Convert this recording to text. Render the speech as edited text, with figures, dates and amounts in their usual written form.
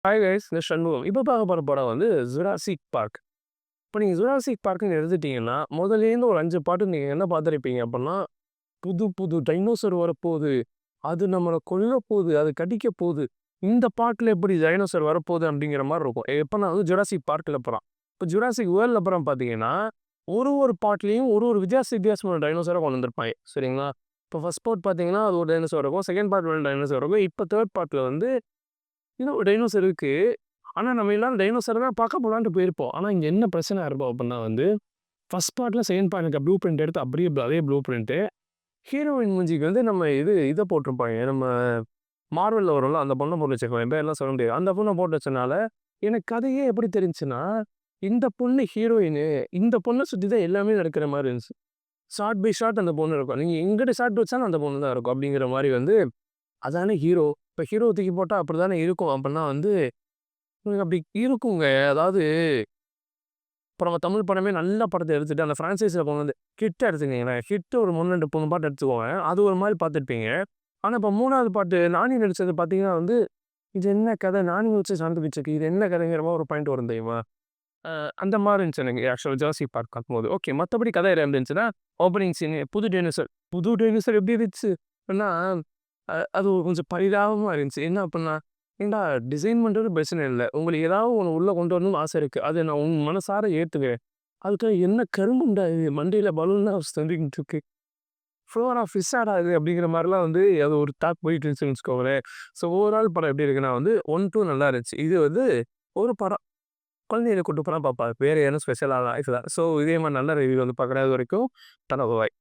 Hi guys, இந்த சண்முகம். இப்போ பார்க்க போற படம் வந்து ஜுராசிக் பார்க். இப்போ நீங்க ஜுராசிக் பார்க்ன்னு எடுத்துட்டீங்கன்னா, முதல்லேருந்து ஒரு 5 பாட்டு நீங்க என்ன பார்த்துருப்பீங்க அப்புட்ன்னா, புது புது டைனோசர் வரப்போது, அது நம்மள கொல்லப்போது, அது கடிக்கப்போது, இந்த பார்க்ல எப்படி டைனோசர் வரப்போது அப்படிங்கிற மாரி இருக்கும். எப்பன்னா வந்து ஜுராசிக் பார்க்ல அப்புறம். இப்போ ஜுராசிக் வேர்ல்ட்ல அப்புறம் பார்த்தீங்கன்னா, ஒரு பார்ட்லயும் ஒரு வித்தியாசமான டைனோசர கொண்டு வந்திருப்பாய்ங்க. சரிங்களா? இப்போ ஃபர்ஸ்ட் பார்ட் பார்த்தீங்கன்னா, அது ஒரு டைனோசர் இருக்கும். செகண்ட் பார்ட் ஒரு டைனோசர் இருக்கும். இப்போ தேர்ட் பார்ட்ல வந்து இன்னும் ஒரு டைனோசர் இருக்கு. ஆனா, நம்ம எல்லாரும் டைனோசர தான் பார்க்க போலான்ட்டு போயிருப்போம். ஆனா, இங்க என்ன பிரச்சனை இருக்கும் அப்புட்ன்னா வந்து, ஃபர்ஸ்ட் பார்ட்ல செகண்ட் பார்ட்ல ப்ளூ பிரிண்ட் எடுத்து அப்படியே அதே ப்ளூ பிரிண்ட்டு ஹீரோயின் மூஞ்சிக்கு வந்து நம்ம இத போட்டிருப்பாய்ங்க. நம்ம மார்வெல்ல வரும்ல, அந்த பொண்ண போட்டு வச்சிருப்பாங்க. பேர்லாம் சொல்ல முடியாது. அந்த பொண்ண போட்டு வச்சனால, எனக்கு கதையே எப்படி தெரிஞ்சுச்சுன்னா, இந்த பொண்ணு ஹீரோயினு. இந்த பொண்ண சுத்தி தான் எல்லாமே நடக்கிற மாரி இருந்துச்சு. ஷார்ட் பை ஷார்ட் அந்த பொண்ணு இருக்கும். நீங்க எங்கிட்டு ஷாட் வச்சாலும் அந்த பொண்ணு தான் இருக்கும். அப்படிங்கிற மாரி வந்து, அதானே ஹீரோ. இப்ப ஹீரோ தூக்கி போட்டா அப்படித்தானே இருக்கும். அப்பன்னா வந்து அப்படி இருக்குங்க. அதாவது இப்ப நம்ம தமிழ் படமே நல்ல படத்த எடுத்துட்டு, அந்த ஃப்ரான்சைஸில கொண்டு வந்து ஹிட் எடுத்துக்கங்களேன். ஹிட் ஒரு 3, 2, 3 பாட்டு எடுத்துக்கோங்க. அது ஒரு மாரி பார்த்துருப்பீங்க. ஆனா, இப்ப 3வது பாட்டு நானி நடிச்சது பார்த்தீங்கன்னா வந்து, இது என்ன கதை? நானி வச்சு சாந்து பிச்சுக்கு. இது என்ன கதைங்கிற மாரி ஒரு பாயிண்ட் வரும் தெரியுமா? அ அந்த மாரி இருந்துச்சு எனக்கு ஆக்சுவலா ஜுராசிக் பார்க் பார்க்கும்போது. ஓகே. மத்தபடி கதை எப்படி இருந்துச்சுன்னா, ஓப்பனிங் சீனு புது டைனோசர் எப்படி இருந்துச்சு? அப்டின்னா, அது கொஞ்சம் பரிதாபமா இருந்துச்சு. என்ன அப்டின்னா, ஏன்டா டிசைன் பண்றது பிரச்சனை இல்ல. உங்களுக்கு ஏதாவது ஒண்ணு உள்ள கொண்டு வரணும்னு ஆசை இருக்கு. அத நான் உன் மனசார ஏத்துக்கிறேன். அதுக்காக என்ன கருமம்டா இது? மண்டையில பலூன்லாம் தொங்கிக்கிட்டு இருக்கு. ஃப்ளோரா ஃபிஷ்ஷாடா இது? அப்படிங்கிற மாரிலாம் வந்து அது ஒரு டாக் போயிட்டு இருந்துச்சுன்னு வச்சுக்கோங்களேன். ஸோ ஓவரால் படம் எப்படி இருக்குன்னா வந்து 1, 2 நல்லா இருந்துச்சு. இது வந்து ஒரு படம். குழந்தைகள கூட்டு போனா பார்ப்பாங்க. வேற எதுவும் ஸ்பெஷலாலாம் இதுதான். ஸோ இதே மாரி நல்ல ரிவ்யூ வந்து பார்க்குறேன். அது வரைக்கும் டாடா பாய்.